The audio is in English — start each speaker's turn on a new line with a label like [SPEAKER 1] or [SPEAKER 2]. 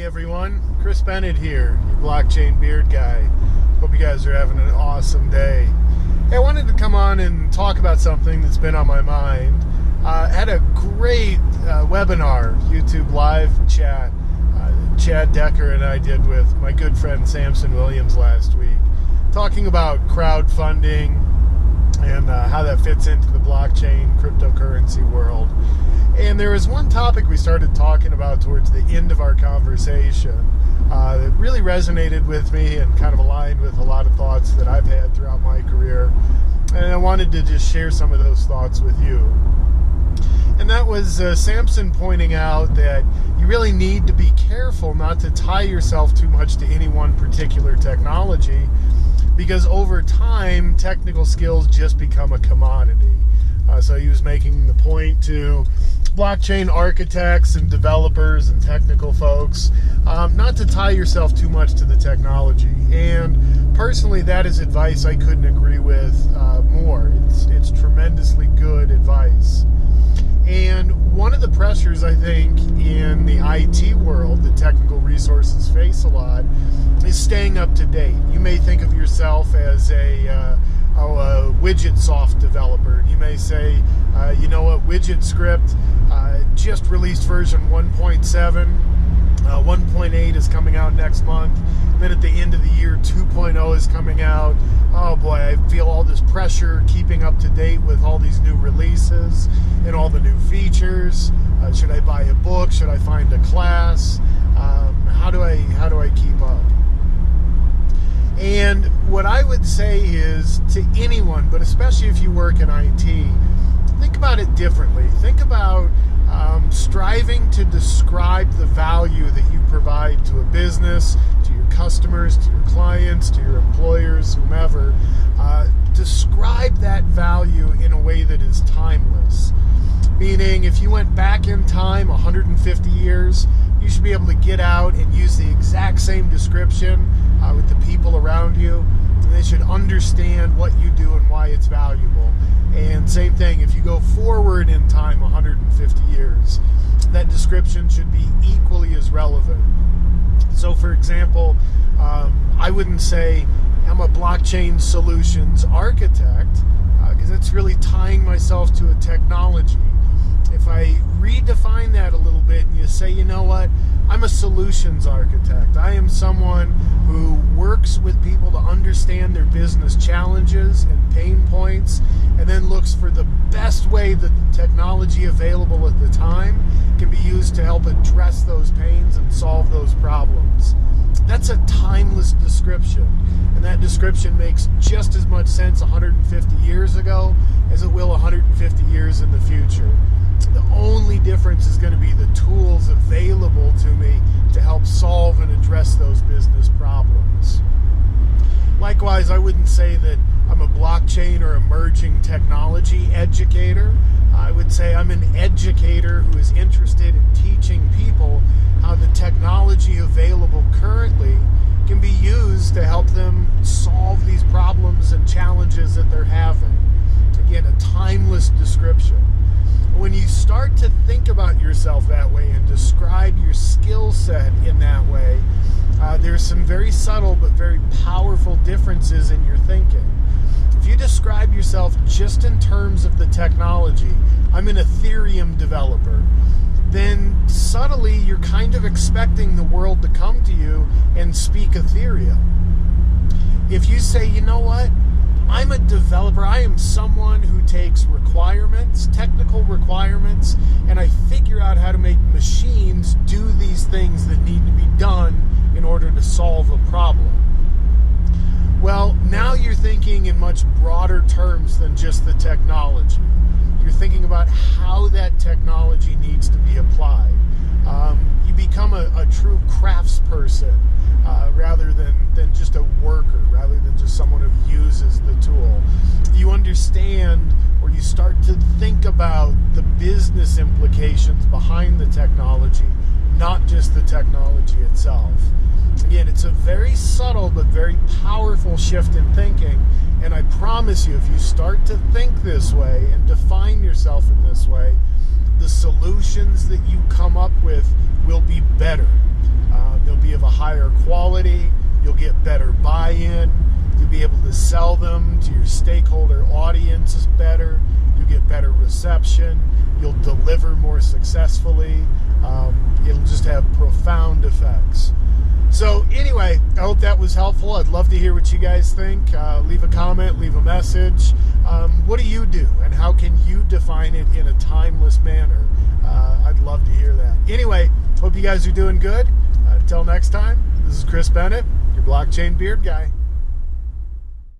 [SPEAKER 1] everyone, Chris Bennett here, your blockchain beard guy. Hope you guys are having an awesome day. Hey, I wanted to come on and talk about something that's been on my mind. Had a great webinar, YouTube live chat, Chad Decker and I did with my good friend Samson Williams last week, talking about crowdfunding and how that fits into the blockchain cryptocurrency world. And there was one topic we started talking about towards the end of our conversation that really resonated with me and kind of aligned with a lot of thoughts that I've had throughout my career. And I wanted to just share some of those thoughts with you. And that was Samson pointing out that you really need to be careful not to tie yourself too much to any one particular technology, because over time, technical skills just become a commodity. So he was making the point to blockchain architects and developers and technical folks not to tie yourself too much to the technology. And personally, that is advice I couldn't agree with more. It's tremendously good advice. And one of the pressures, I think, in the IT world that technical resources face a lot is staying up to date. You may think of yourself as a widget soft developer. You may say, you know what, widget script just released version 1.7. 1.8 is coming out next month. Then at the end of the year, 2.0 is coming out. Oh boy, I feel all this pressure keeping up to date with all these new releases and all the new features. Should I buy a book? Should I find a class? How do I keep up? And what I would say is to anyone, but especially if you work in IT, think about it differently. Think about striving to describe the value that you provide to a business, to your customers, to your clients, to your employers, whomever. Describe that value in a way that is timeless. Meaning, if you went back in time 150 years, you should be able to get out and use the exact same description with the people around you. They should understand what you do and why it's valuable. And same thing, if you go forward in time 150 years, that description should be equally as relevant. So for example, I wouldn't say I'm a blockchain solutions architect, because that's really tying myself to a technology. If I redefine that a little bit and you say, you know what, I'm a solutions architect. I am someone who works with people to understand their business challenges and pain points, and then looks for the best way that the technology available at the time can be used to help address those pains and solve those problems. That's a timeless description, and that description makes just as much sense 150 years ago as it will 150 years in the future. The only difference is going to be the tools available to me to help solve and address those business problems. Likewise, I wouldn't say that I'm a blockchain or emerging technology educator. I would say I'm an educator who is interested in teaching people how the technology available currently can be used to help them solve these problems and challenges that they're having. Again, a timeless description. When you start to think about yourself that way and describe your skill set in that way, there's some very subtle but very powerful differences in your thinking. If you describe yourself just in terms of the technology, I'm an Ethereum developer, then subtly you're kind of expecting the world to come to you and speak Ethereum. If you say, you know what, I'm a developer, I am someone who takes requirements, technical requirements, and I figure out how to make machines do these things that need to be done in order to solve a problem. Well, now you're thinking in much broader terms than just the technology. You're thinking about how that technology needs to be applied. You become a true craftsperson rather than just a worker, rather than just someone who uses the tool. You understand, or you start to think about the business implications behind the technology, not just the technology itself. Again, it's a very subtle but very powerful shift in thinking, and I promise you, if you start to think this way and define yourself in this way, the solutions that you come up with will be better. quality. You'll get better buy-in. You'll be able to sell them to your stakeholder audiences better. You'll get better reception. You'll deliver more successfully. It'll just have profound effects. So anyway, I hope that was helpful. I'd love to hear what you guys think. Leave a comment, leave a message. What do you do, and how can you define it in a timeless manner? I'd love to hear that. Anyway, hope you guys are doing good. Until next time, this is Chris Bennett, your Blockchain Beard Guy.